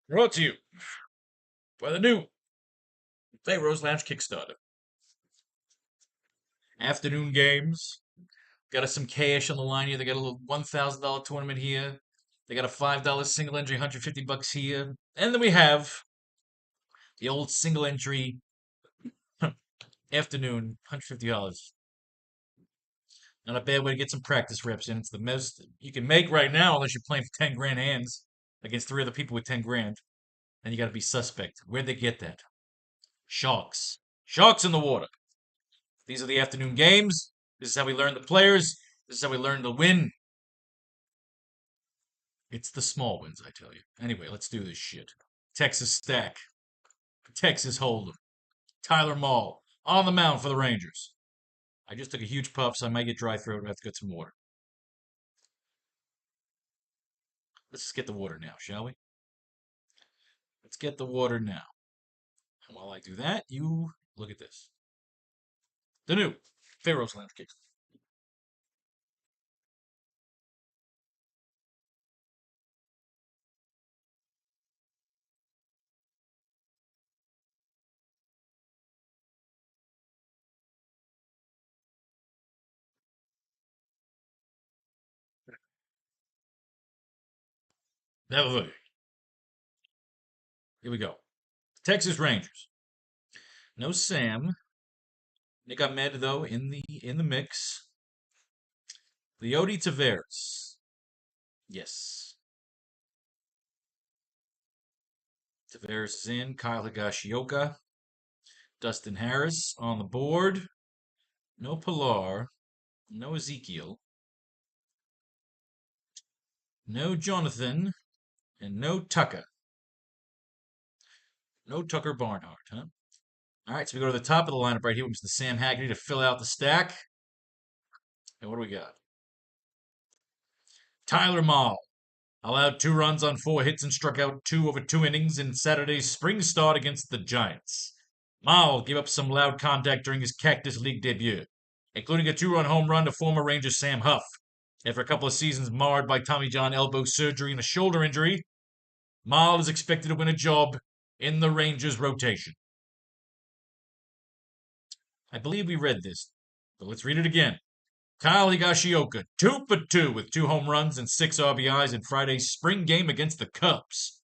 Brought to you by the new Faro's Lounge Kickstarter. Afternoon games. Got us some cash on the line here. They got a little $1,000 tournament here. They got a $5 single entry, $150 here. And then we have the old single entry afternoon, $150. Not a bad way to get some practice reps in. It's the most you can make right now, unless you're playing for 10 grand hands against three other people with 10 grand. And you got to be suspect. Where'd they get that? Sharks. Sharks in the water. These are the afternoon games. This is how we learn the players. This is how we learn to win. It's the small wins, I tell you. Anyway, let's do this shit. Texas Stack. Texas Hold'em. Tyler Mall. On the mound for the Rangers. I just took a huge puff, so I might get dry throat. I have to get some water. Let's just get the water now, shall we? Let's get the water now. And while I do that, you look at this. The new Faro's Lounge Cakes. Now, here we go. Texas Rangers. No Sam. Nick Ahmed, though, in the mix. Leody Taveras. Yes. Taveras is in. Kyle Higashioka. Dustin Harris on the board. No Pilar. No Ezekiel. No Jonathan. And no Tucker. No Tucker Barnhart, huh? All right, so we go to the top of the lineup right here, which is the Sam Haggerty to fill out the stack. And what do we got? Tyler Mall. Allowed 2 runs on 4 hits and struck out 2 over 2 innings in Saturday's spring start against the Giants. Mall gave up some loud contact during his Cactus League debut, including a 2-run home run to former Ranger Sam Huff. After a couple of seasons marred by Tommy John elbow surgery and a shoulder injury, Mall is expected to win a job in the Rangers rotation. I believe we read this, but let's read it again. Kyle Higashioka, 2 for 2 with 2 home runs and 6 RBIs in Friday's spring game against the Cubs.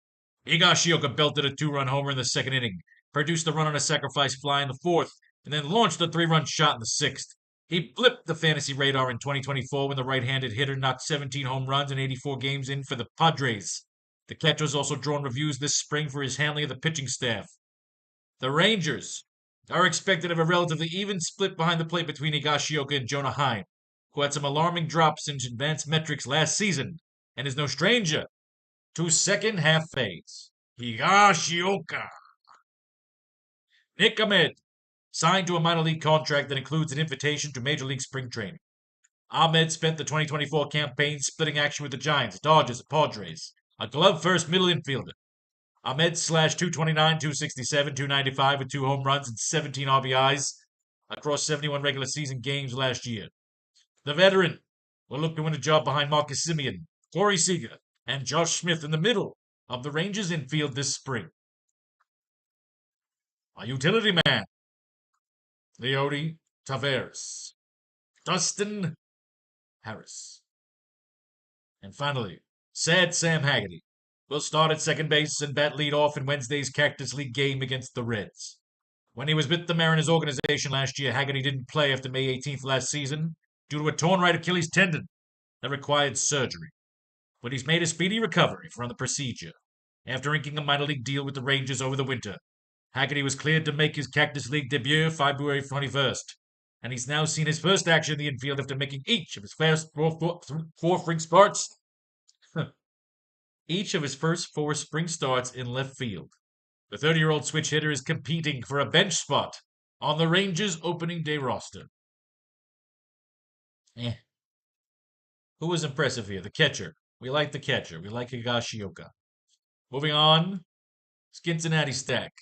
Higashioka belted a 2-run homer in the 2nd inning, produced a run on a sacrifice fly in the 4th, and then launched a 3-run shot in the 6th. He blipped the fantasy radar in 2024 when the right-handed hitter knocked 17 home runs and 84 games in for the Padres. The catcher has also drawn reviews this spring for his handling of the pitching staff. The Rangers are expected to have a relatively even split behind the plate between Higashioka and Jonah Heim, who had some alarming drops in advanced metrics last season and is no stranger to second half fades. Higashioka. Nick Ahmed signed to a minor league contract that includes an invitation to Major League spring training. Ahmed spent the 2024 campaign splitting action with the Giants, Dodgers, and Padres, a glove-first middle infielder. Ahmed slashed 229, 267, 295 with 2 home runs and 17 RBIs across 71 regular season games last year. The veteran will look to win a job behind Marcus Semien, Corey Seager, and Josh Smith in the middle of the Rangers infield this spring. A utility man, Leody Taveras, Dustin Harris. And finally, sad Sam Haggerty will start at second base and bat lead off in Wednesday's Cactus League game against the Reds. When he was with the Mariners organization last year, Haggerty didn't play after May 18th last season due to a torn right Achilles tendon that required surgery. But he's made a speedy recovery from the procedure. After inking a minor league deal with the Rangers over the winter, Haggerty was cleared to make his Cactus League debut February 21st, and he's now seen his first action in the infield after making each of his first four spring starts. Each of his first 4 spring starts in left field. The 30-year-old switch hitter is competing for a bench spot on the Rangers' opening day roster. Who was impressive here? The catcher. We like the catcher. We like Higashioka. Moving on, Cincinnati stack.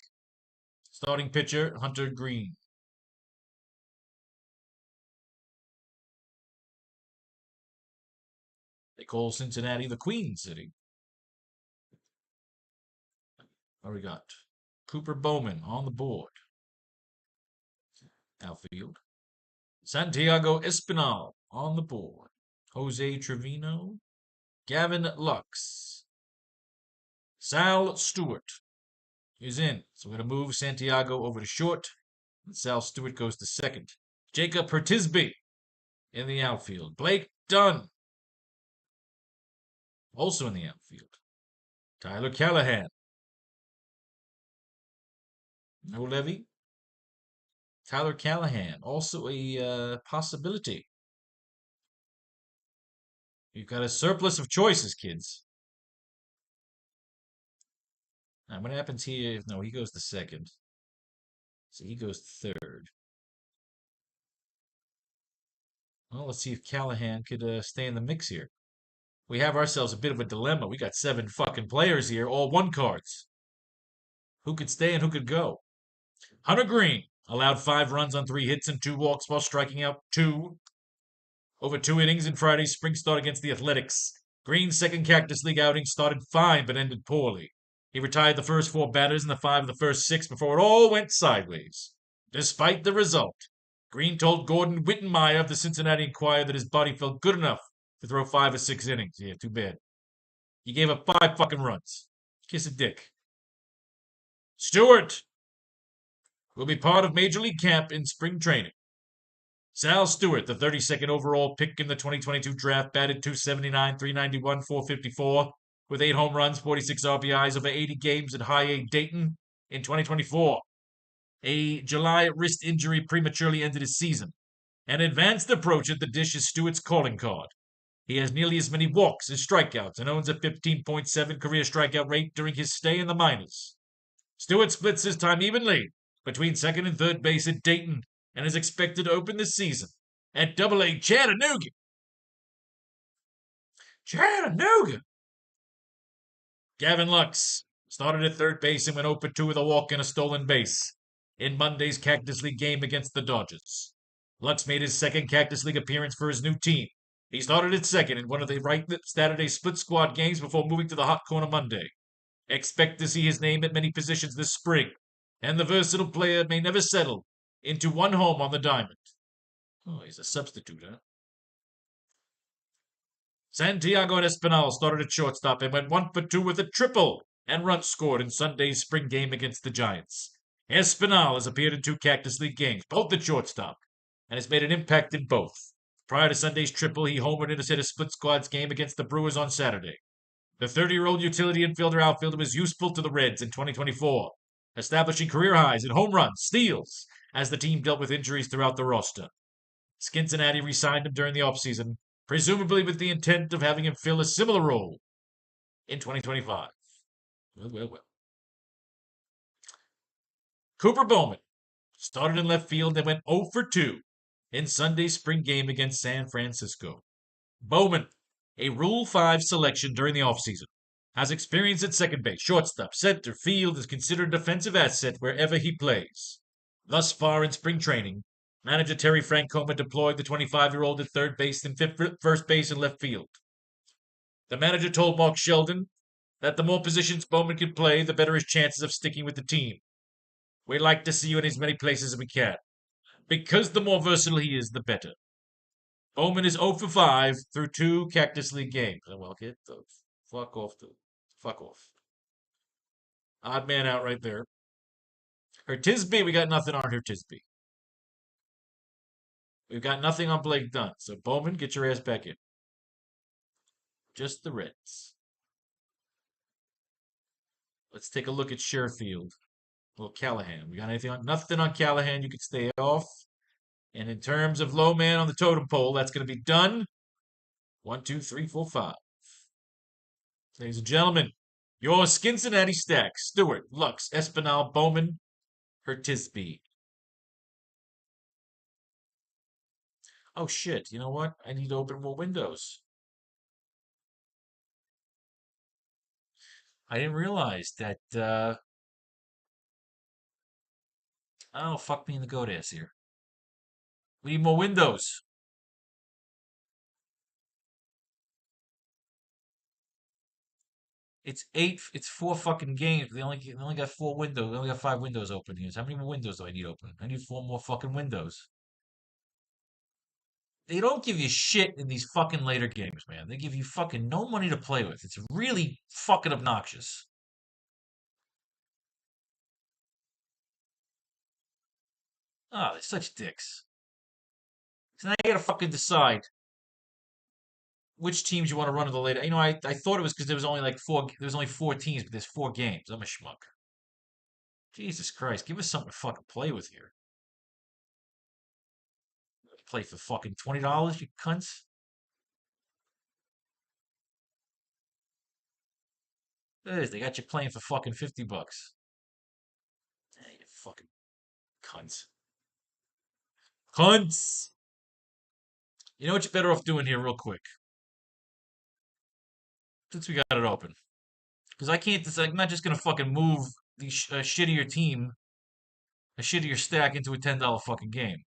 Starting pitcher, Hunter Green. They call Cincinnati the Queen City. What we got? Cooper Bowman on the board. Outfield. Santiago Espinal on the board. Jose Trevino. Gavin Lux. Sal Stewart is in. So we're going to move Santiago over to short. And Sal Stewart goes to second. Jacob Hertisby in the outfield. Blake Dunn also in the outfield. Tyler Callahan. No Levy. Tyler Callahan, also a possibility. You've got a surplus of choices, kids. Now, what happens here? No, he goes to second. So he goes to third. Well, let's see if Callahan could stay in the mix here. We have ourselves a bit of a dilemma. We got 7 fucking players here, all 1 cards. Who could stay and who could go? Hunter Green allowed 5 runs on 3 hits and 2 walks while striking out 2 over 2 innings in Friday's spring start against the Athletics. Green's second Cactus League outing started fine but ended poorly. He retired the first 4 batters and the 5 of the first 6 before it all went sideways. Despite the result, Green told Gordon Wittenmeyer of the Cincinnati Enquirer that his body felt good enough to throw 5 or 6 innings. Yeah, too bad. He gave up 5 fucking runs. Kiss a dick. Stewart will be part of Major League camp in spring training. Sal Stewart, the 32nd overall pick in the 2022 draft, batted .279, .391, .454, with 8 home runs, 46 RBIs over 80 games at High A Dayton in 2024. A July wrist injury prematurely ended his season. An advanced approach at the dish is Stewart's calling card. He has nearly as many walks as strikeouts and owns a 15.7 career strikeout rate during his stay in the minors. Stewart splits his time evenly between second and third base at Dayton and is expected to open this season at Double-A Chattanooga. Chattanooga! Gavin Lux started at third base and went 0 for 2 with a walk and a stolen base in Monday's Cactus League game against the Dodgers. Lux made his second Cactus League appearance for his new team. He started at second in one of the right Saturday split squad games before moving to the hot corner Monday. Expect to see his name at many positions this spring, and the versatile player may never settle into one home on the diamond. Oh, he's a substitute, huh? Santiago Espinal started at shortstop and went 1 for 2 with a triple and runs scored in Sunday's spring game against the Giants. Espinal has appeared in 2 Cactus League games, both at shortstop, and has made an impact in both. Prior to Sunday's triple, he homered in a split squads game against the Brewers on Saturday. The 30-year-old utility infielder outfielder was useful to the Reds in 2024, establishing career highs in home runs, steals, as the team dealt with injuries throughout the roster. Cincinnati re-signed him during the offseason, presumably with the intent of having him fill a similar role in 2025. Well. Cooper Bowman started in left field and went 0 for 2 in Sunday's spring game against San Francisco. Bowman, a Rule 5 selection during the offseason, has experience at second base, shortstop, center, field, is considered a defensive asset wherever he plays. Thus far in spring training, manager Terry Francona deployed the 25-year-old at third base and first base and left field. The manager told Mark Sheldon that the more positions Bowman can play, the better his chances of sticking with the team. We'd like to see you in as many places as we can. Because the more versatile he is, the better. Bowman is 0 for 5 through 2 Cactus League games. Well, get the fuck off. Fuck off. Odd man out right there. Hertisby, we got nothing on Hertisby. We've got nothing on Blake Dunn. So Bowman, get your ass back in. Just the Reds. Let's take a look at Sherfield. Well, Callahan. We got anything on? Nothing on Callahan. You can stay off. And in terms of low man on the totem pole, that's going to be done. 1, 2, 3, 4, 5. Ladies and gentlemen, your Cincinnati stacks: Stewart, Lux, Espinal, Bowman, Hertisby. Oh shit! You know what? I need to open more windows. I didn't realize that. Oh, fuck me in the goat ass here. We need more windows. It's eight. It's four fucking games. They only got four windows. They only got five windows open here. So how many more windows do I need open? I need four more fucking windows. They don't give you shit in these fucking later games, man. They give you fucking no money to play with. It's really fucking obnoxious. Oh, they're such dicks. So now you gotta fucking decide which teams you want to run in the later. I thought it was because there was only like four. There was only four teams, but there's four games. I'm a schmuck. Jesus Christ, give us something to fucking play with here. Play for fucking $20, you cunts. It is. They got you playing for fucking $50. Hey, you fucking cunts. Cunts. You know what you're better off doing here, real quick, since we got it open. Because I can't. I'm not just gonna fucking move the shittier team, a shittier stack into a $10 fucking game.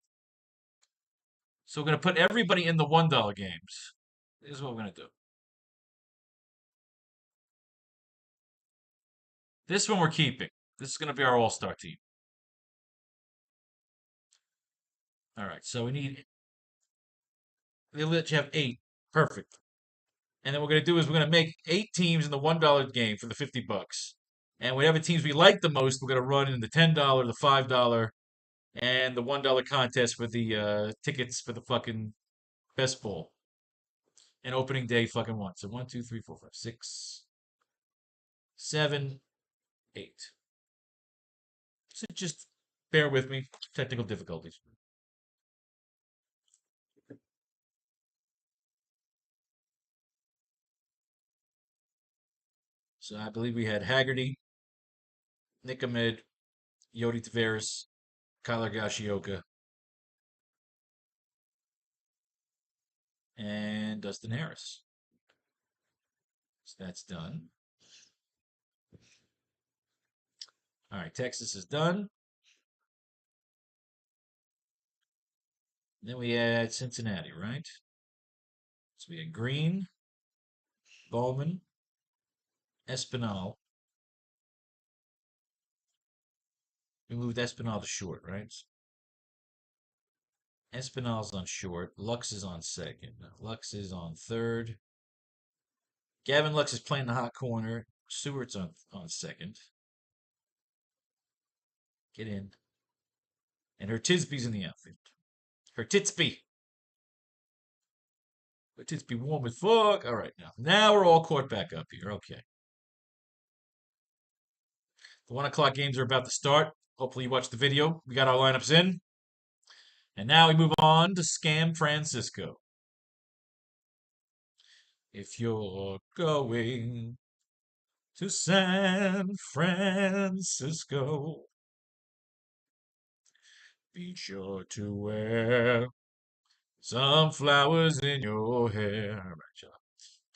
So we're gonna put everybody in the $1 games. This is what we're gonna do. This one we're keeping. This is gonna be our all-star team. All right. So we need. They'll let you have eight. Perfect. And then what we're gonna do is we're gonna make eight teams in the $1 game for the $50. And whatever teams we like the most, we're gonna run in the $10, the $5, and the $1 contest for the tickets for the fucking best ball. And opening day fucking one. So one, two, three, four, five, six, seven, eight. So just bear with me. Technical difficulties. So I believe we had Haggerty, Nick Ahmed, Yodi Tavares, Kyler Gashioka, and Dustin Harris. So that's done. All right, Texas is done. Then we had Cincinnati, right? So we had Green, Bowman, Espinal. We moved Espinal to short, right? Espinal's on short. Lux is on second. Lux is on third. Gavin Lux is playing the hot corner. Stewart's on second. Get in. And her Tisby's in the outfield. Her Titsby. Her Titsby warm as fuck. All right, now we're all caught back up here. Okay. The 1 o'clock games are about to start. Hopefully you watched the video. We got our lineups in. And now we move on to Scam Francisco. If you're going to San Francisco, be sure to wear some flowers in your hair. All right, John.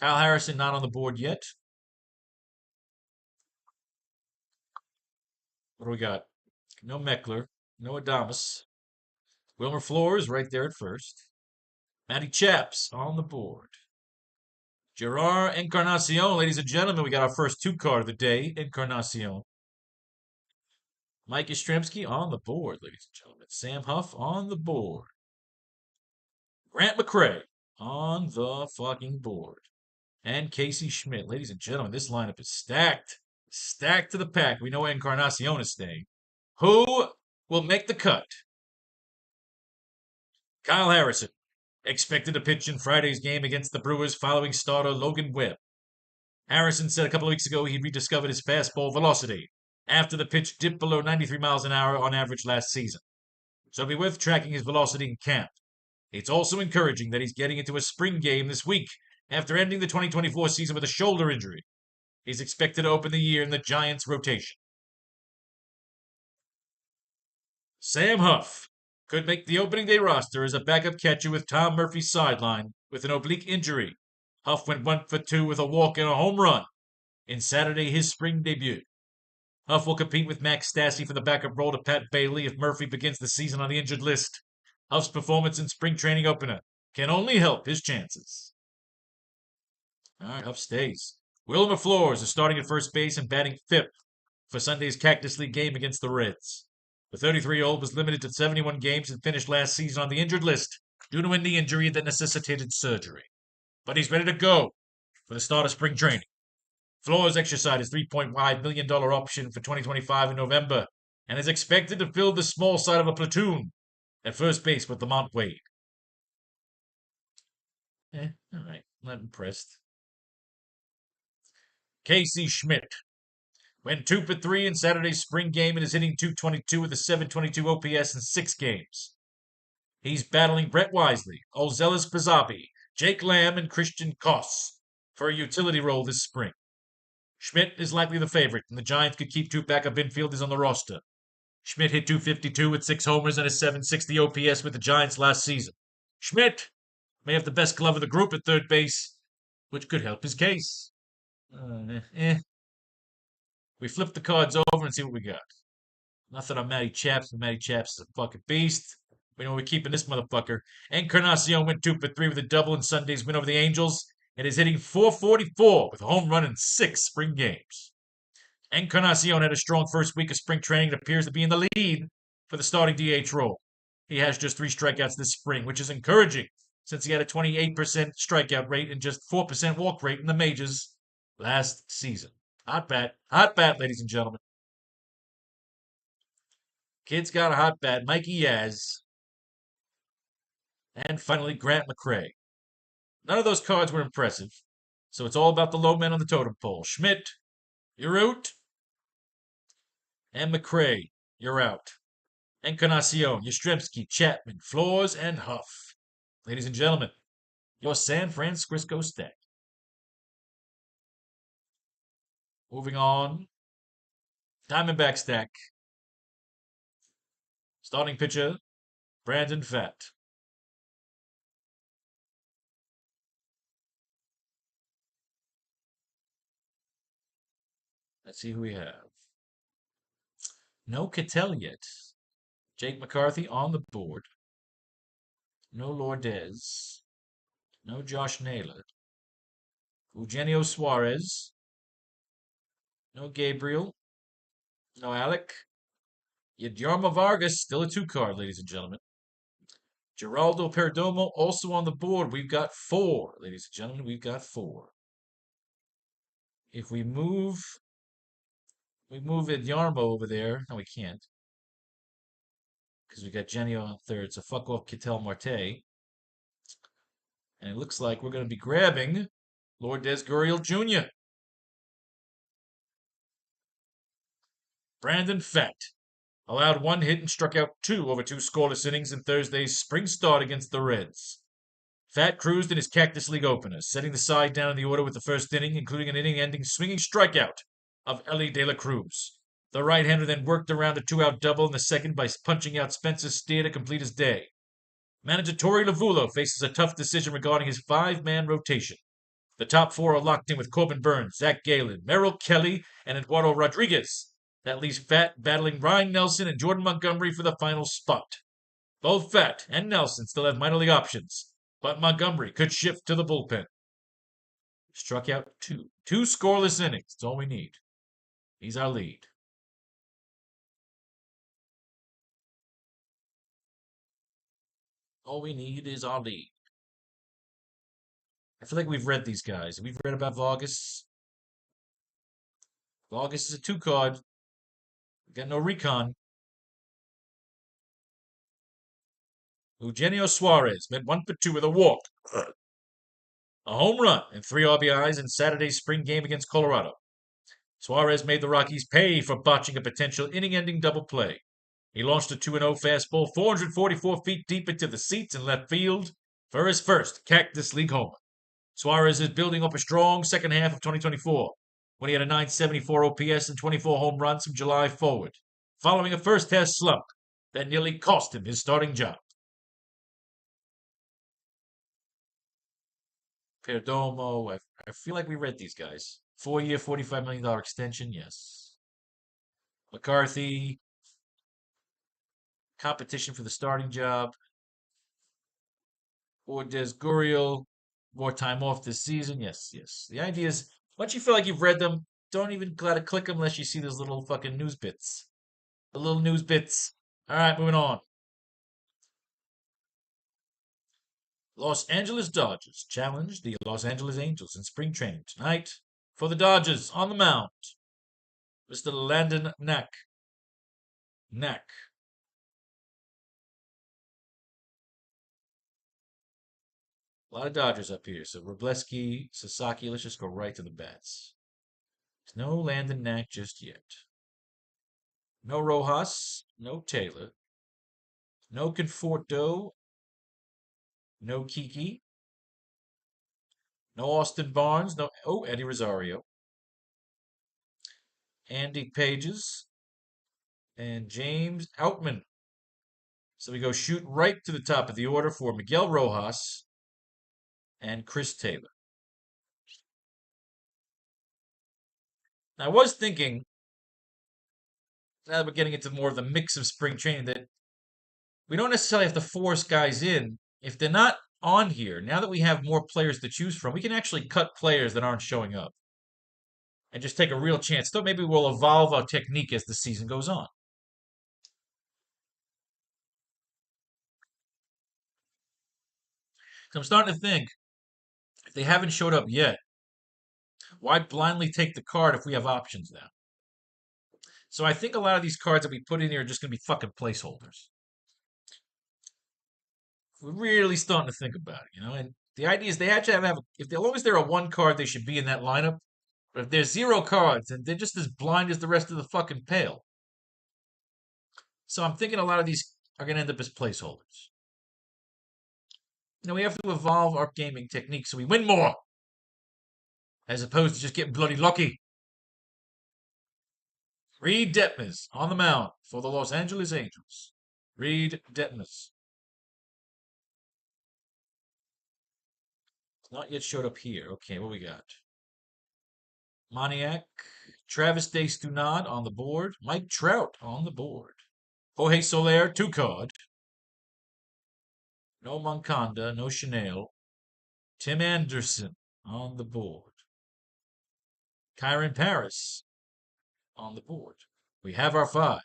Kyle Harrison not on the board yet. What do we got? No Meckler, no Adamas. Wilmer Flores right there at first. Matty Chaps on the board. Gerard Encarnacion, ladies and gentlemen, we got our first two card of the day. Encarnacion. Mike Yastrzemski on the board, ladies and gentlemen. Sam Huff on the board. Grant McCray on the fucking board. And Casey Schmidt. Ladies and gentlemen, this lineup is stacked. Stacked to the pack. We know Encarnacion is staying. Who will make the cut? Kyle Harrison, expected to pitch in Friday's game against the Brewers following starter Logan Webb. Harrison said a couple of weeks ago he rediscovered his fastball velocity after the pitch dipped below 93 miles an hour on average last season. So it'll be worth tracking his velocity in camp. It's also encouraging that he's getting into a spring game this week after ending the 2024 season with a shoulder injury. He's expected to open the year in the Giants' rotation. Sam Huff could make the opening day roster as a backup catcher with Tom Murphy's sideline with an oblique injury. Huff went 1 for 2 with a walk and a home run in Saturday, his spring debut. Huff will compete with Max Stassi for the backup role to Pat Bailey if Murphy begins the season on the injured list. Huff's performance in spring training opener can only help his chances. All right, Huff stays. Wilmer Flores is starting at first base and batting fifth for Sunday's Cactus League game against the Reds. The 33-year-old was limited to 71 games and finished last season on the injured list due to a knee injury that necessitated surgery. But he's ready to go for the start of spring training. Flores exercised his $3.5 million option for 2025 in November and is expected to fill the small side of a platoon at first base with Lamont Wade. All right, not impressed. Casey Schmidt went 2 for 3 in Saturday's spring game and is hitting .222 with a .722 OPS in 6 games. He's battling Brett Wisely, Ozelis Bazabi, Jake Lamb, and Christian Koss for a utility role this spring. Schmidt is likely the favorite, and the Giants could keep two backup infielders on the roster. Schmidt hit .252 with 6 homers and a .760 OPS with the Giants last season. Schmidt may have the best glove of the group at third base, which could help his case. We flip the cards over and see what we got. Nothing on Matty Chaps, but Matty Chaps is a fucking beast. We know we're keeping this motherfucker. Encarnacion went 2 for 3 with a double in Sunday's win over the Angels and is hitting .444 with a home run in 6 spring games. Encarnacion had a strong first week of spring training and appears to be in the lead for the starting DH role. He has just 3 strikeouts this spring, which is encouraging since he had a 28% strikeout rate and just 4% walk rate in the majors last season. Hot bat, ladies and gentlemen. Kid's got a hot bat, Mikey Yaz. And finally, Grant McCray. None of those cards were impressive, so it's all about the low men on the totem pole. Schmidt, you're out. And McCray, you're out. Encarnacion, Yastrzemski, Chapman, Flores, and Huff. Ladies and gentlemen, your San Francisco stack. Moving on. Diamondback stack. Starting pitcher, Brandon Pfaadt. Let's see who we have. No Cattell yet. Jake McCarthy on the board. No Lourdes. No Josh Naylor. Eugenio Suarez. No Gabriel. No Alec. Yadiarma Vargas, still a 2 card, ladies and gentlemen. Geraldo Perdomo also on the board. We've got 4, ladies and gentlemen. We've got 4. If we move Yadiarma over there. No, we can't. Because we got Genio on third. So fuck off Ketel Marte. And it looks like we're going to be grabbing Lourdes Gurriel Jr. Brandon Pfaadt allowed 1 hit and struck out 2 over 2 scoreless innings in Thursday's spring start against the Reds. Pfaadt cruised in his Cactus League opener, setting the side down in the order with the first inning, including an inning-ending swinging strikeout of Elly De La Cruz. The right-hander then worked around a 2-out double in the second by punching out Spencer Steer to complete his day. Manager Torey Lovullo faces a tough decision regarding his 5-man rotation. The top 4 are locked in with Corbin Burns, Zach Gallen, Merrill Kelly, and Eduardo Rodriguez. That leaves Pfaadt battling Ryan Nelson and Jordan Montgomery for the final spot. Both Pfaadt and Nelson still have minor league options, but Montgomery could shift to the bullpen. Struck out 2. 2 scoreless innings. That's all we need. He's our lead. All we need is our lead. I feel like we've read these guys. We've read about Vargas. Vargas is a 2 card. Got no recon. Eugenio Suarez went 1 for 2 with a walk, a home run, and 3 RBIs in Saturday's spring game against Colorado. Suarez made the Rockies pay for botching a potential inning-ending double play. He launched a 2-0 fastball 444 feet deep into the seats in left field for his first Cactus League homer. Suarez is building up a strong second half of 2024 when he had a .974 OPS and 24 home runs from July forward, following a first-half slump that nearly cost him his starting job. Perdomo, I feel like we read these guys. 4-year, $45 million extension, yes. McCarthy, competition for the starting job. Lourdes Gurriel, more time off this season, yes. The idea is Once you feel like you've read them, don't even gotta click them unless you see those little fucking news bits. The little news bits. All right, moving on. Los Angeles Dodgers challenge the Los Angeles Angels in spring training tonight. For the Dodgers, on the mound, Mr. Landon Knack. Knack. A lot of Dodgers up here. So Robleski, Sasaki, let's just go right to the bats. There's no Landon Knack just yet. No Rojas, no Taylor, no Conforto, no Kiki, no Austin Barnes, no Eddie Rosario, Andy Pages, and James Outman. So we go shoot right to the top of the order for Miguel Rojas and Chris Taylor. Now, I was thinking, now that we're getting into more of the mix of spring training, that we don't necessarily have to force guys in. If they're not on here, now that we have more players to choose from, we can actually cut players that aren't showing up and just take a real chance. So maybe we'll evolve our technique as the season goes on. So I'm starting to think, if they haven't showed up yet, why blindly take the card if we have options now? So I think a lot of these cards that we put in here are just going to be fucking placeholders. We're really starting to think about it, And the idea is they actually have if as long as they're a one card, they should be in that lineup. But if there's zero cards, then they're just as blind as the rest of the fucking pale. So I'm thinking a lot of these are going to end up as placeholders. We have to evolve our gaming technique so we win more, as opposed to just getting bloody lucky. Reed Detmers on the mound for the Los Angeles Angels. Reed Detmers. Not yet showed up here. Okay, what we got? Moniak, Travis Destunad on the board. Mike Trout on the board. Jorge Soler, 2 card. No Moncada, no Chanel. Tim Anderson on the board. Kyron Paris on the board. We have our 5.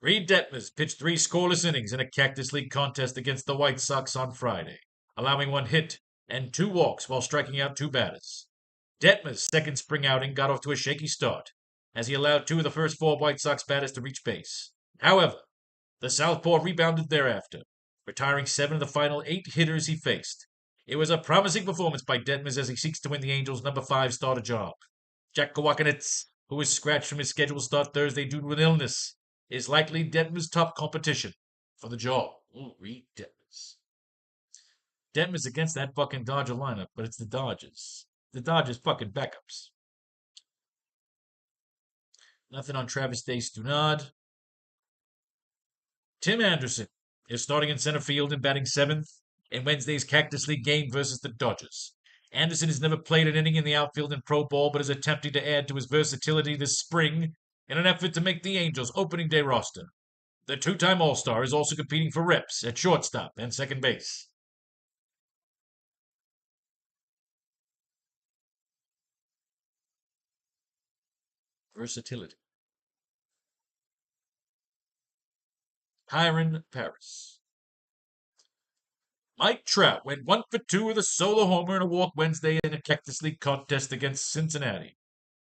Reed Detmers pitched 3 scoreless innings in a Cactus League contest against the White Sox on Friday, allowing 1 hit and 2 walks while striking out 2 batters. Detmers' second spring outing got off to a shaky start, as he allowed 2 of the first 4 White Sox batters to reach base. However, the southpaw rebounded thereafter, retiring 7 of the final 8 hitters he faced. It was a promising performance by Detmers as he seeks to win the Angels' number 5 starter job. Jack Kawakanis, who was scratched from his scheduled start Thursday due to an illness, is likely Detmers' top competition for the job. Ooh, Reed Detmers. Detmers against that fucking Dodger lineup, but it's the Dodgers. The Dodgers fucking backups. Nothing on Travis Destunad. Tim Anderson is starting in center field and batting 7th in Wednesday's Cactus League game versus the Dodgers. Anderson has never played an inning in the outfield in pro ball, but is attempting to add to his versatility this spring in an effort to make the Angels' opening day roster. The 2-time All-Star is also competing for reps at shortstop and second base. Versatility. Kyron Paris. Mike Trout went 1 for 2 with a solo homer and a walk Wednesday in a Cactus League contest against Cincinnati.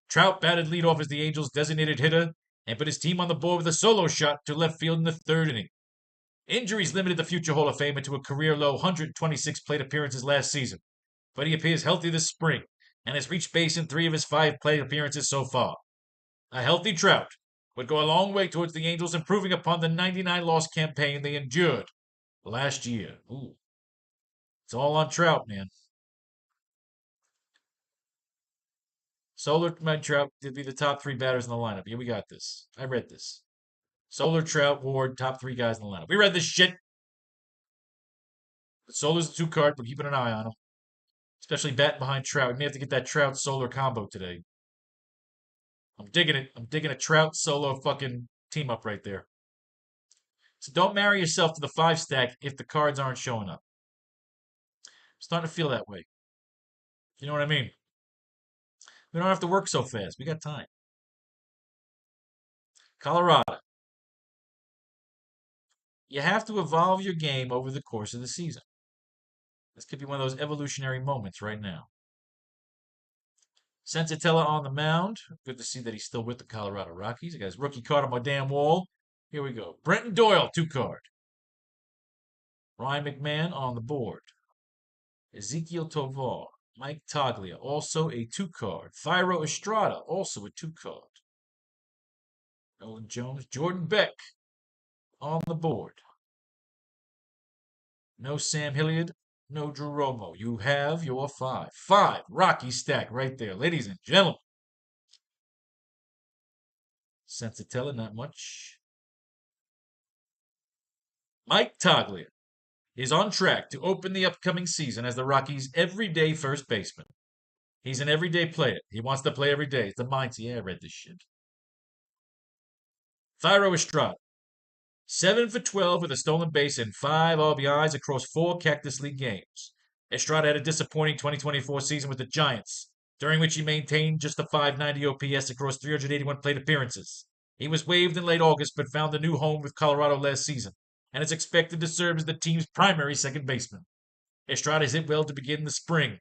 Trout batted leadoff as the Angels' designated hitter and put his team on the board with a solo shot to left field in the 3rd inning. Injuries limited the future Hall of Famer to a career-low 126 plate appearances last season, but he appears healthy this spring and has reached base in 3 of his 5 plate appearances so far. A healthy Trout would go a long way towards the Angels improving upon the 99-loss campaign they endured last year. Ooh. It's all on Trout, man. Solar, my Trout to be the top 3 batters in the lineup. Yeah, we got this. I read this. Solar, Trout, Ward, top 3 guys in the lineup. We read this shit. But Solar's a 2 card, but keeping an eye on him. Especially batting behind Trout. We may have to get that Trout Solar combo today. I'm digging it. I'm digging a Trout Solo fucking team up right there. So don't marry yourself to the 5 stack if the cards aren't showing up. I'm starting to feel that way. You know what I mean? We don't have to work so fast. We got time. Colorado. You have to evolve your game over the course of the season. This could be one of those evolutionary moments right now. Sensatella on the mound. Good to see that he's still with the Colorado Rockies. I got his rookie card on my damn wall. Here we go. Brenton Doyle, 2 card. Ryan McMahon on the board. Ezekiel Tovar. Mike Toglia, also a 2 card. Faro Estrada, also a 2 card. Nolan Jones. Jordan Beck on the board. No Sam Hilliard. No Drew Romo. You have your 5. 5 Rocky stack right there, ladies and gentlemen. Sensatella, not much. Mike Toglia is on track to open the upcoming season as the Rockies' everyday first baseman. He's an everyday player. He wants to play every day. It's the mindset. Yeah, I read this shit. Thairo Estrada, 7 for 12 with a stolen base and 5 RBIs across 4 Cactus League games. Estrada had a disappointing 2024 season with the Giants, during which he maintained just a .590 OPS across 381 plate appearances. He was waived in late August but found a new home with Colorado last season, and is expected to serve as the team's primary second baseman. Estrada has hit well to begin the spring,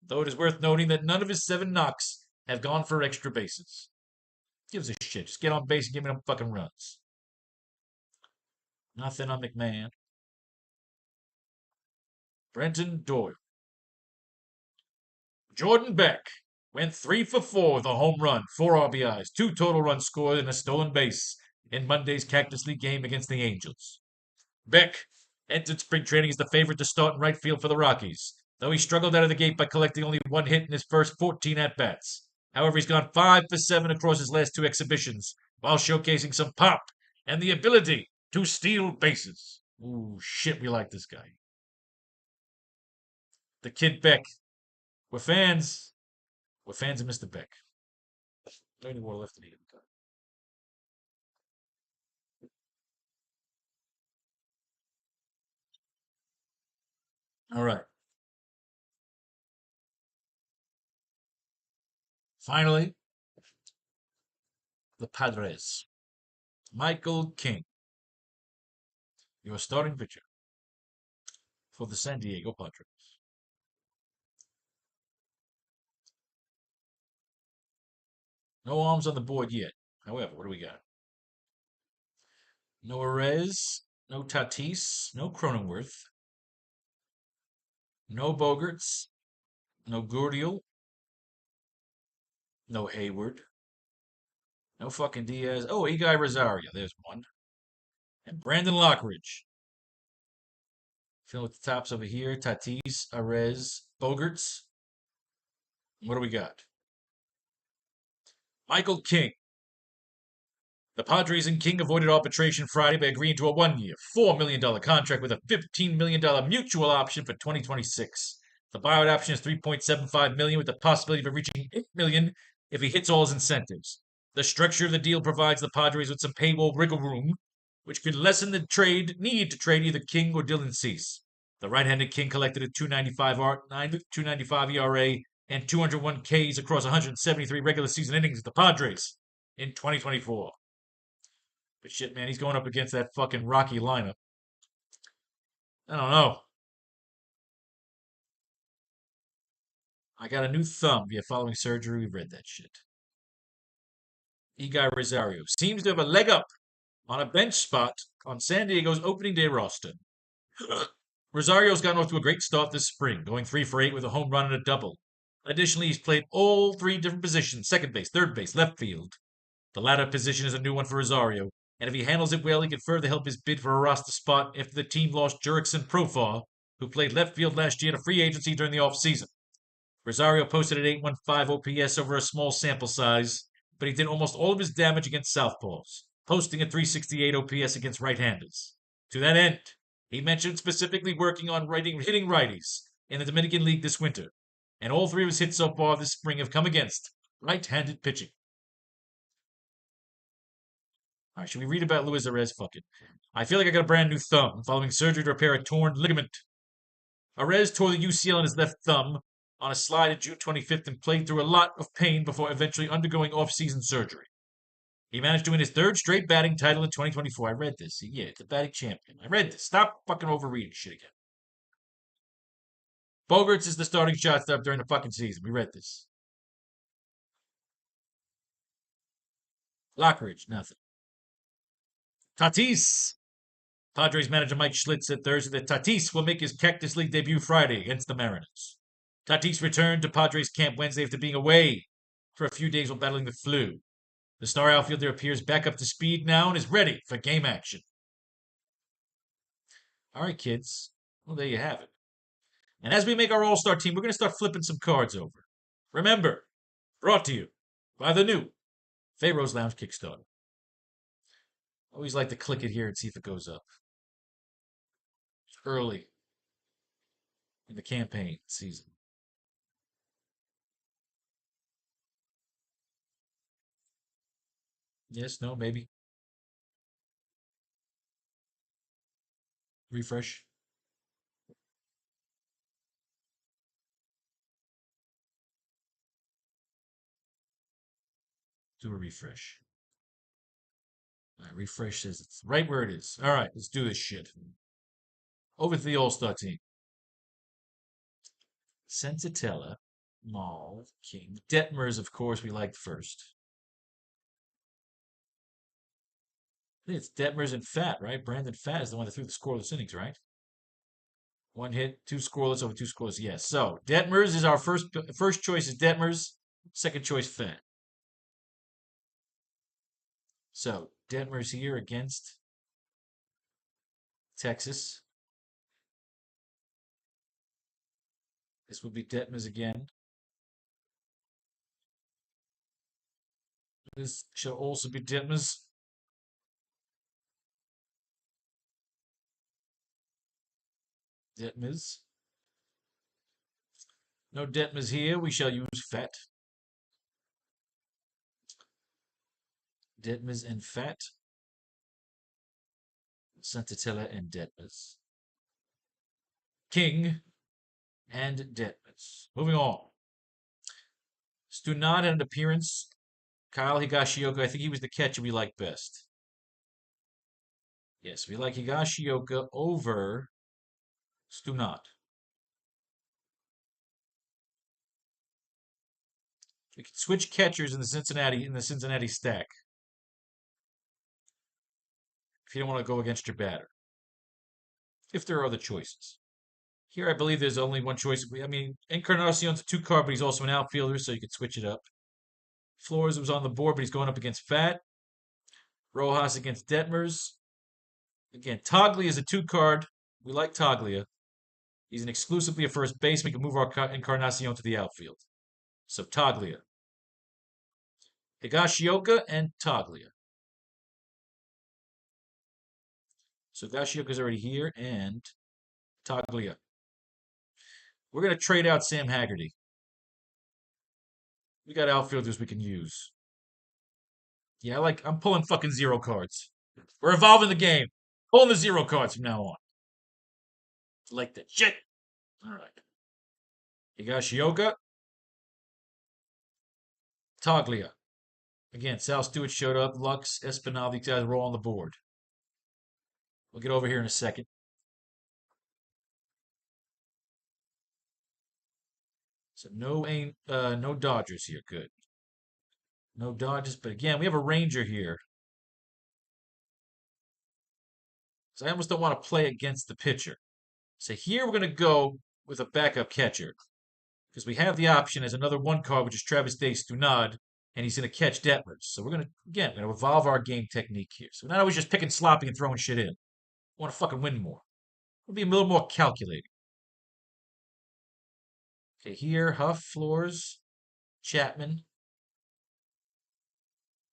though it is worth noting that none of his 7 knocks have gone for extra bases. Gives a shit. Just get on base and give me them fucking runs. Nothing on McMahon. Brenton Doyle. Jordan Beck went 3 for 4 with a home run, 4 RBIs, 2 total runs scored, and a stolen base in Monday's Cactus League game against the Angels. Beck entered spring training as the favorite to start in right field for the Rockies, though he struggled out of the gate by collecting only 1 hit in his first 14 at-bats. However, he's gone 5 for 7 across his last 2 exhibitions, while showcasing some pop and the ability to steal bases. Ooh, shit, we like this guy. The kid Beck. We're fans. We're fans of Mr. Beck. No any more left in the card. All right. Finally, the Padres. Michael King, your starting pitcher for the San Diego Padres. No arms on the board yet. However, what do we got? No Arez, no Tatis, no Cronenworth, no Bogarts, no Gurdiel, no Hayward, no fucking Diaz. Oh, Eguy Rosario, there's one. And Brandon Lockridge. Fill with the tops over here. Tatis, Arez, Bogarts. What do we got? Michael King. The Padres and King avoided arbitration Friday by agreeing to a 1-year, $4 million contract with a $15 million mutual option for 2026. The buyout option is $3.75 million with the possibility of reaching $8 million if he hits all his incentives. The structure of the deal provides the Padres with some payroll wiggle room, which could lessen the need to trade either King or Dylan Cease. The right-handed King collected a 295 ERA and 201 Ks across 173 regular season innings with the Padres in 2024. But shit, man, he's going up against that fucking Rocky lineup. I don't know. I got a new thumb via following surgery. We read that shit. Eguy Rosario seems to have a leg up on a bench spot on San Diego's opening day roster. Rosario's gotten off to a great start this spring, going 3 for 8 with a home run and a double. Additionally, he's played all 3 different positions: second base, third base, left field. The latter position is a new one for Rosario, and if he handles it well, he could further help his bid for a roster spot after the team lost Jurickson Profar, who played left field last year to free agency during the offseason. Rosario posted an 815 OPS over a small sample size, but he did almost all of his damage against southpaws, posting a 368 OPS against right-handers. To that end, he mentioned specifically working on hitting righties in the Dominican League this winter, and all 3 of his hits so far this spring have come against right-handed pitching. All right, should we read about Luis Arez? Fuck it. I feel like I got a brand new thumb following surgery to repair a torn ligament. Arez tore the UCL in his left thumb on a slide on June 25th and played through a lot of pain before eventually undergoing off-season surgery. He managed to win his third straight batting title in 2024. I read this. Yeah, the batting champion. I read this. Stop fucking overreading shit again. Bogarts is the starting shortstop during the fucking season. We read this. Lockridge, nothing. Tatis. Padres manager Mike Schlitz said Thursday that Tatis will make his Cactus League debut Friday against the Mariners. Tatis returned to Padres camp Wednesday after being away for a few days while battling the flu. The star outfielder appears back up to speed now and is ready for game action. All right, kids. Well, there you have it. And as we make our all-star team, we're going to start flipping some cards over. Remember, brought to you by the new Faro's Lounge Kickstarter. Always like to click it here and see if it goes up. It's early in the campaign season. Yes, no, maybe. Refresh. Do a refresh. All right, refresh says it's right where it is. All right, let's do this shit. Over to the All-Star team. Sensatella, Makin, Detmers, of course, we liked first. I think it's Detmers and Fat, right? Brandon Fat is the one that threw the scoreless innings, right? One hit, two scoreless over two scoreless. Yes. So Detmers is our first choice is Detmers. Second choice Fat. So Detmers here against Texas. This would be Detmers again. This shall also be Detmers. Detmers. No Detmers here. We shall use Fat. Detmers and Fat. Santatella and Detmers. King and Detmers. Moving on. Stunad had an appearance. Kyle Higashioka, I think he was the catcher we liked best. Yes, we like Higashioka over Stunad. We can switch catchers in the Cincinnati stack. If you don't want to go against your batter. If there are other choices. Here, I believe there's only one choice. I mean, Encarnacion's a two-card, but he's also an outfielder, so you could switch it up. Flores was on the board, but he's going up against Fat. Rojas against Detmers. Again, Toglia is a two-card. We like Toglia. He's an exclusively a first baseman. We can move our Encarnacion to the outfield. So Toglia. Higashioka and Toglia. So Higashioka's already here, and Toglia. We're going to trade out Sam Haggerty. We got outfielders we can use. Yeah, I'm pulling fucking zero cards. We're evolving the game. Pulling the zero cards from now on. Like that shit. All right. Higashioka. Toglia. Again, Sal Stewart showed up. Lux, Espinal, these guys were all on the board. We'll get over here in a second. So no Dodgers here. Good. No Dodgers, but again, we have a Ranger here. So I almost don't want to play against the pitcher. So here we're going to go with a backup catcher. Because we have the option as another one card, which is Travis Day Stunad, and he's going to catch Detmers. So we're going to evolve our game technique here. So we're not always just picking sloppy and throwing shit in. We want to fucking win more. We'll be a little more calculating. Okay, here, Huff, Flores, Chapman.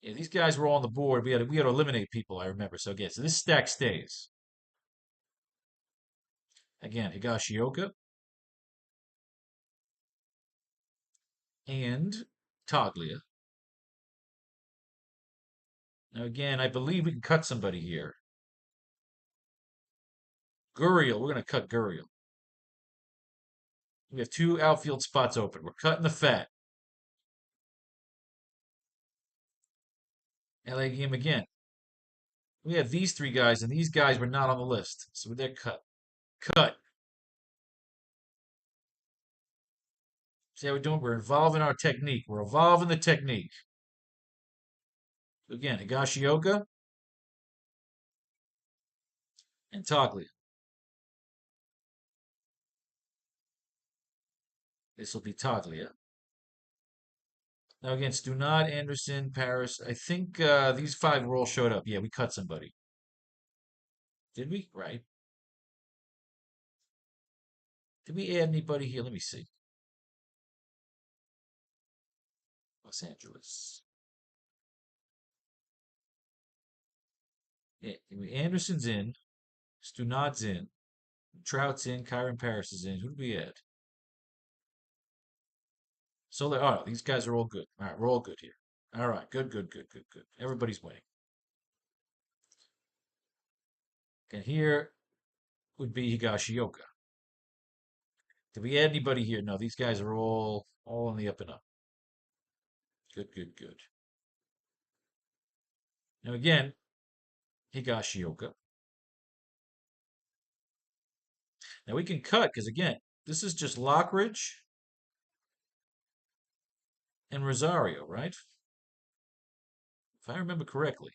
Yeah, these guys were all on the board. We had to eliminate people, I remember. So again, so this stack stays. Again, Higashioka and Toglia. Now again, I believe we can cut somebody here. Guriel, we're going to cut Guriel. We have 2 outfield spots open. We're cutting the fat. LA game again. We have these 3 guys, and these guys were not on the list. So they're cut. Cut. See how we're doing? We're evolving our technique. We're evolving the technique. Again, Higashioka and Toglia. This will be Toglia. Now again, Stunad, Anderson, Paris. I think these 5 were all showed up. Yeah, we cut somebody. Did we? Right. Did we add anybody here? Let me see. Los Angeles. Yeah, Anderson's in. Stunad's in. Trout's in. Kyron Paris is in. Who did we add? Soler. Oh, these guys are all good. All right, we're all good here. All right, good, good, good, good, good. Everybody's winning. And here would be Higashioka. Did we add anybody here? No, these guys are all on the up and up. Good, good, good. Now again, Higashioka. Now we can cut because again, this is just Lockridge and Rosario, right? If I remember correctly.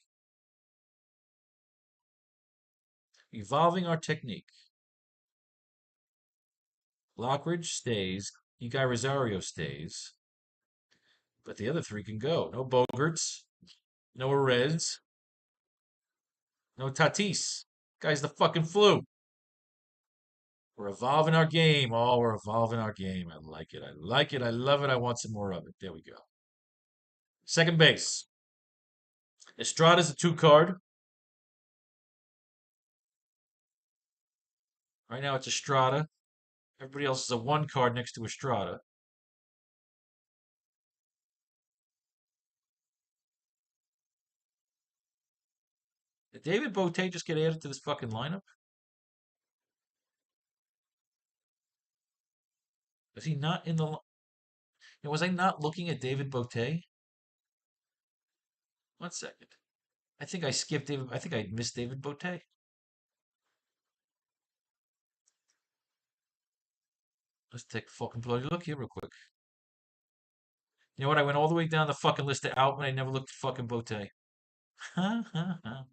Evolving our technique. Lockridge stays. Guy Rosario stays. But the other 3 can go. No Bogarts. No Arez. No Tatis. Guy's the fucking flu. We're evolving our game. Oh, we're evolving our game. I like it. I like it. I love it. I want some more of it. There we go. Second base. Estrada's a 2 card. Right now it's Estrada. Everybody else is a 1 card next to Estrada. Did David Bote just get added to this fucking lineup? Was he not in the? Was I not looking at David Bote? 1 second. I think I skipped David. I think I missed David Bote. Let's take a fucking bloody look here real quick. You know what? I went all the way down the fucking list of out, and I never looked at fucking Bote. Ha ha ha.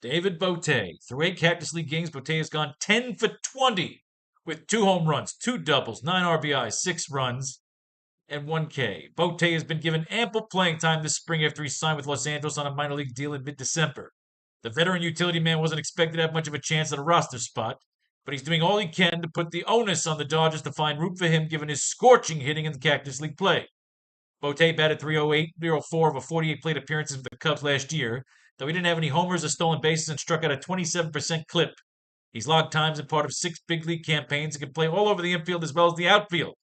David Bote. Through 8 Cactus League games, Bote has gone 10 for 20 with 2 home runs, 2 doubles, 9 RBIs, 6 runs, and 1 K. Bote has been given ample playing time this spring after he signed with Los Angeles on a minor league deal in mid-December. The veteran utility man wasn't expected to have much of a chance at a roster spot, but he's doing all he can to put the onus on the Dodgers to find room for him given his scorching hitting in the Cactus League play. Bote batted 308, 304 over 48 plate appearances with the Cubs last year, though he didn't have any homers or stolen bases and struck out a 27% clip. He's logged times in part of 6 big league campaigns and can play all over the infield as well as the outfield.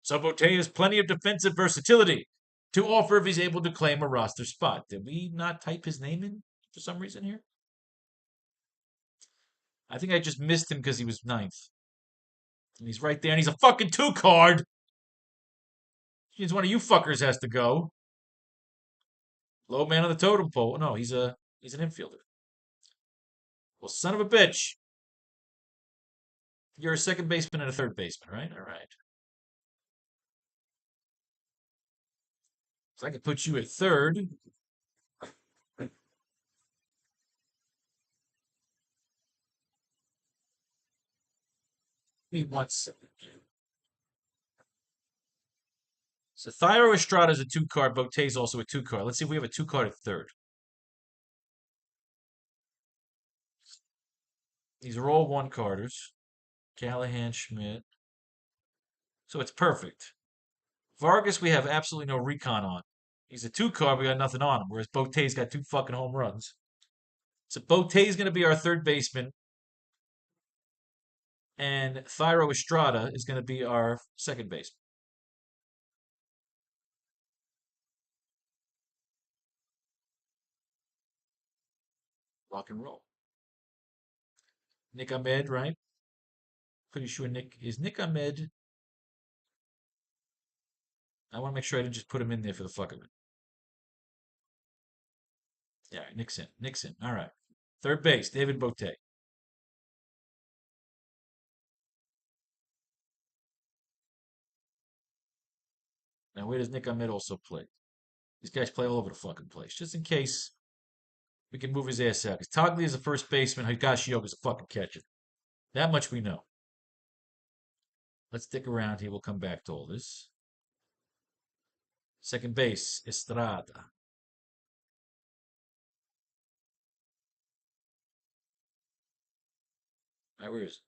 So Bote has plenty of defensive versatility to offer if he's able to claim a roster spot. Did we not type his name in for some reason here? I think I just missed him because he was 9th. And he's right there, and he's a fucking 2 card. Which means one of you fuckers has to go. Low man on the totem pole. No, he's an infielder. Well, son of a bitch. You're a second baseman and a third baseman, right? All right. So I could put you at third. Give me 1 second. So Thairo Estrada is a 2 card. Bote is also a 2 card. Let's see if we have a 2 card at third. These are all 1 carders. Callahan, Schmidt. So it's perfect. Vargas, we have absolutely no recon on. He's a 2 card. We got nothing on him. Whereas Bote's got 2 fucking home runs. So Bote's going to be our third baseman. And Thairo Estrada is going to be our second baseman. Rock and roll. Nick Ahmed, right? Pretty sure Nick Ahmed. I want to make sure I didn't just put him in there for the fuck of it. Yeah, Nixon. Nixon. All right. Third base, David Bote. Now, where does Nick Ahmed also play? These guys play all over the fucking place. Just in case we can move his ass out. Because Togli is a first baseman. Higashioka's a fucking catcher. That much we know. Let's stick around here. We'll come back to all this. Second base, Estrada. All right, where is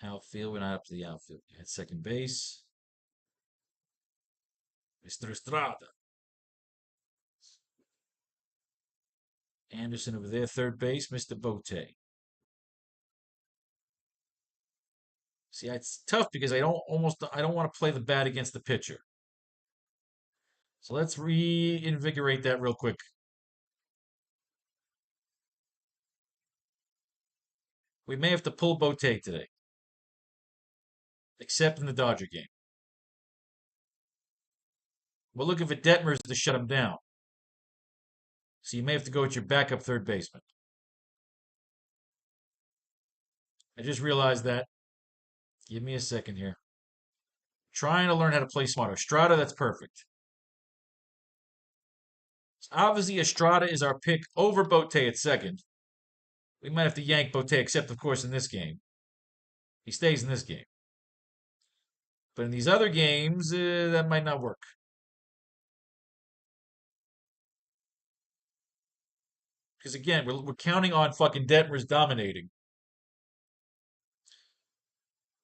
it? Outfield. We're not up to the outfield. At second base, Mr. Estrada. Anderson over there, third base, Mr. Bote. See, it's tough because I don't want to play the bat against the pitcher. So let's reinvigorate that real quick. We may have to pull Bote today, except in the Dodger game. We're looking for Detmers to shut him down. So you may have to go with your backup third baseman. I just realized that. Give me a second here. Trying to learn how to play smarter. Estrada, that's perfect. So obviously, Estrada is our pick over Bote at second. We might have to yank Bote, except, of course, in this game. He stays in this game. But in these other games, that might not work. Because again, we're counting on fucking Detmers dominating.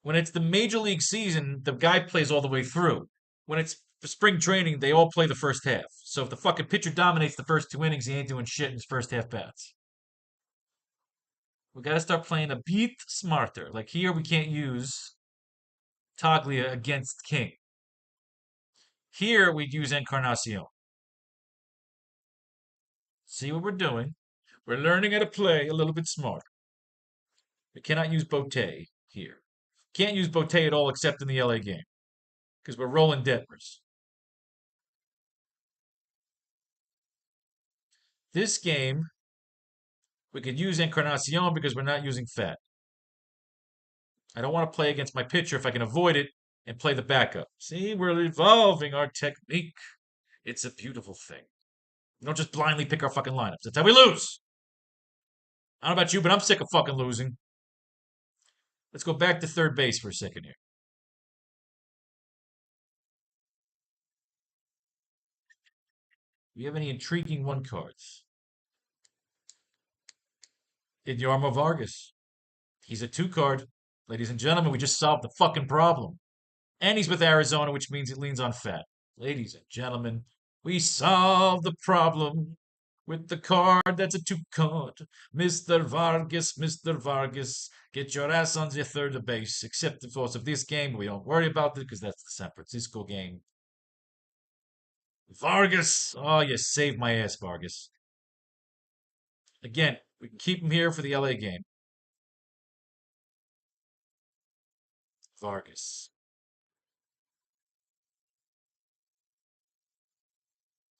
When it's the major league season, the guy plays all the way through. When it's spring training, they all play the first half. So if the fucking pitcher dominates the first 2 innings, he ain't doing shit in his first half bats. We got to start playing a bit smarter. Like here, we can't use Taglia against King. Here, we'd use Encarnacion. See what we're doing? We're learning how to play a little bit smarter. We cannot use Bote here. Can't use Bote at all except in the LA game because we're rolling Detmers. This game, we could use Encarnacion because we're not using Fat. I don't want to play against my pitcher if I can avoid it and play the backup. See, we're evolving our technique. It's a beautiful thing. We don't just blindly pick our fucking lineups. That's how we lose. I don't know about you, but I'm sick of fucking losing. Let's go back to third base for a second here. Do you have any intriguing one cards? Idiarmo Vargas. He's a 2 card. Ladies and gentlemen, we just solved the fucking problem. And he's with Arizona, which means it leans on Fat. Ladies and gentlemen, we solved the problem with the card that's a 2 card. Mr. Vargas, Mr. Vargas, get your ass on the third base. Except, of course, of this game, we don't worry about it because that's the San Francisco game. Vargas! Oh, you saved my ass, Vargas. Again, we can keep him here for the LA game. Vargas.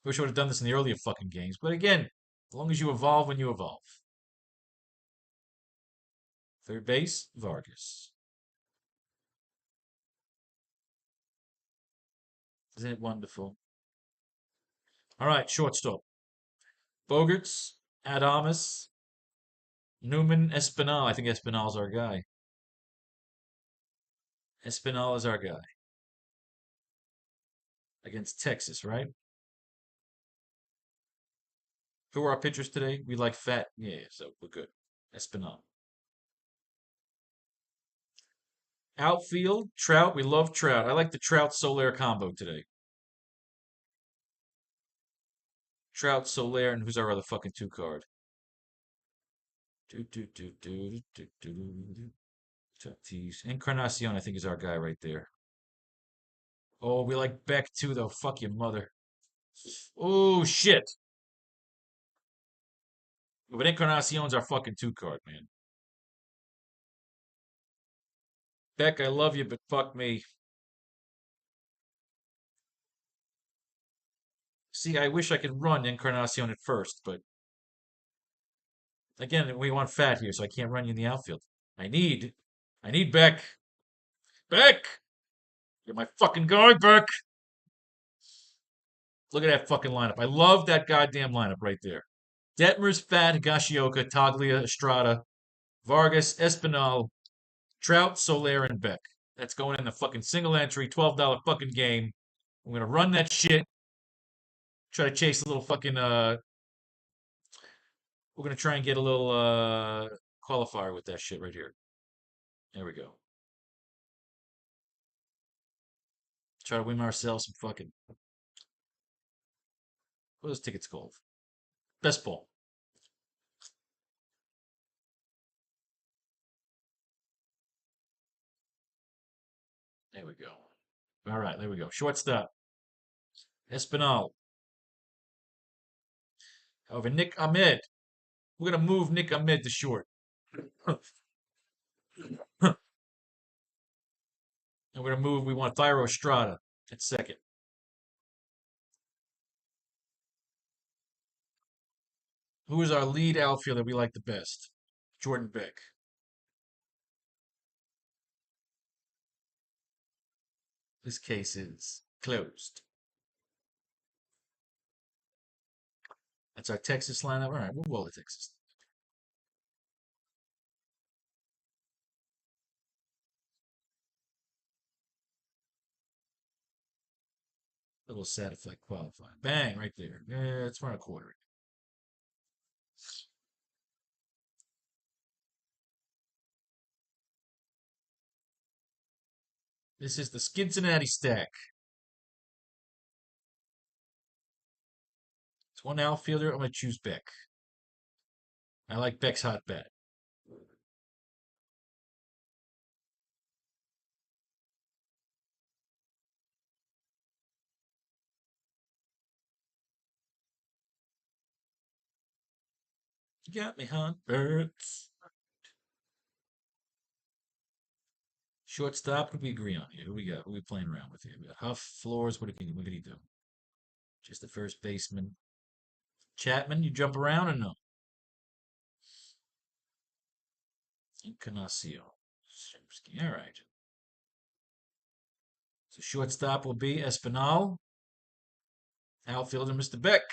Wish I would have done this in the earlier fucking games. But again, as long as you evolve when you evolve. Third base, Vargas. Isn't it wonderful? All right, shortstop. Bogarts, Adamas, Newman, Espinal. I think Espinal's our guy. Espinal is our guy. Against Texas, right? Who are our pitchers today? We like Fat. Yeah, so we're good. Espinal. Outfield, Trout. We love Trout. I like the Trout Soler combo today. Trout, Soler, and who's our other fucking 2 card? Tatis. Encarnacion, I think, is our guy right there. Oh, we like Beck too, though. Fuck your mother. Oh, shit. But Encarnacion's our fucking 2 card, man. Beck, I love you, but fuck me. See, I wish I could run Encarnacion at first, but again, we want fat here, so I can't run you in the outfield. I need, I need Beck. Beck! You're my fucking guy, Beck! Look at that fucking lineup. I love that goddamn lineup right there. Detmers, Fat, Higashioka, Taglia, Estrada, Vargas, Espinal, Trout, Soler, and Beck. That's going in the fucking single entry, $12 fucking game. I'm gonna run that shit. Try to chase a little fucking we're gonna try and get a little qualifier with that shit right here. There we go. Try to win ourselves some fucking what are those tickets called? Best ball. There we go. All right, there we go. Shortstop. Espinal. However, Nick Ahmed. We're gonna move Nick Ahmed to short. And we're gonna move. We want Faro Estrada at second. Who is our lead outfielder we like the best? Jordan Beck. This case is closed. That's our Texas lineup. All right, we'll roll the Texas. A little sad if I qualify. Bang, right there. Yeah, it's run a quarter. This is the Cincinnati stack. It's one outfielder. I'm going to choose Beck. I like Beck's hot bat. You got me, huh? Birds. Shortstop, what do we agree on here? Who we got? Who we playing around with here? We got Huff, Floors. What can he do? Just the first baseman. Chapman, you jump around or no? Encarnacion. All right. So shortstop will be Espinal. Outfielder, Mr. Beck.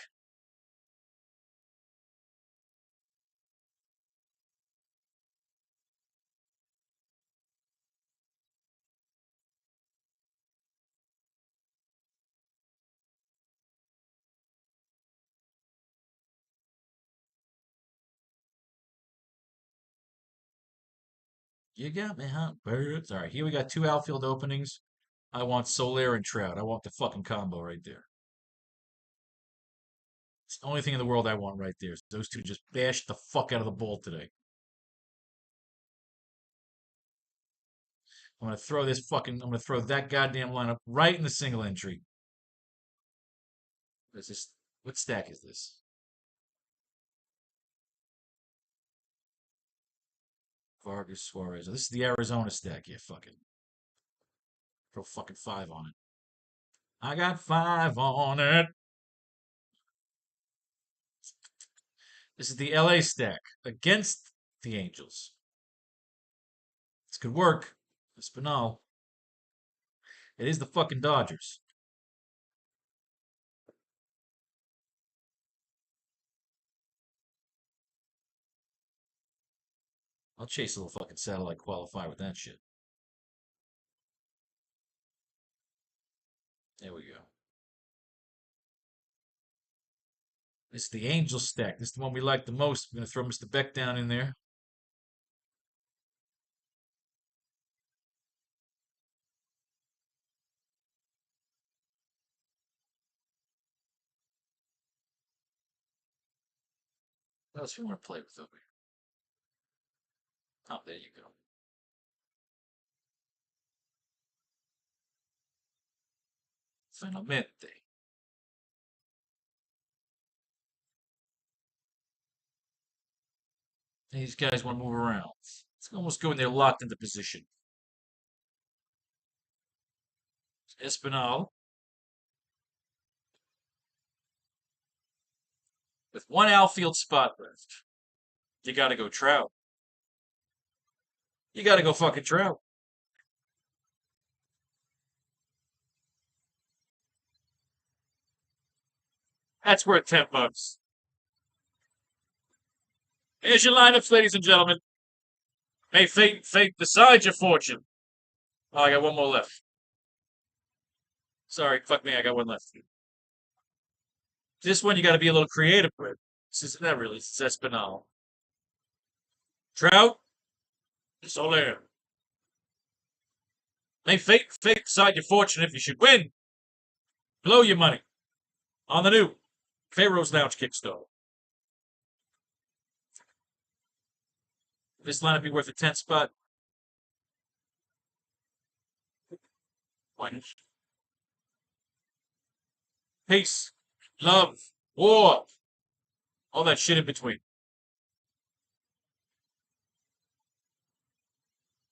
You got me, huh? Birds. All right, here we got 2 outfield openings. I want Soler and Trout. I want the fucking combo right there. It's the only thing in the world I want right there. Is those two just bashed the fuck out of the ball today. I'm gonna throw that goddamn lineup right in the single entry. What is this? What stack is this? Vargas Suarez. This is the Arizona stack. Yeah, fucking throw fucking 5 on it. I got 5 on it. This is the LA stack against the Angels. This could work. Espinal. It is the fucking Dodgers. I'll chase a little fucking satellite qualify with that shit. There we go. This is the Angel stack. This is the one we like the most. I'm going to throw Mr. Beck down in there. What else do you want to play with over here? Oh, there you go. Finalmente. These guys want to move around. Let's almost go in there locked into position. Espinal. With one outfield spot left. You gotta go Trout. You gotta go fucking Trout. That's worth $10. Here's your lineups, ladies and gentlemen. May fate decide your fortune. Oh, I got one more left. Sorry, fuck me, I got one left. This one you got to be a little creative with. This is not really. It's Espinal. Trout. Soler. May fate decide your fortune if you should win. Blow your money on the new Faro's Lounge Kickstarter. This lineup be worth a 10 spot. Peace, love, war, all that shit in between.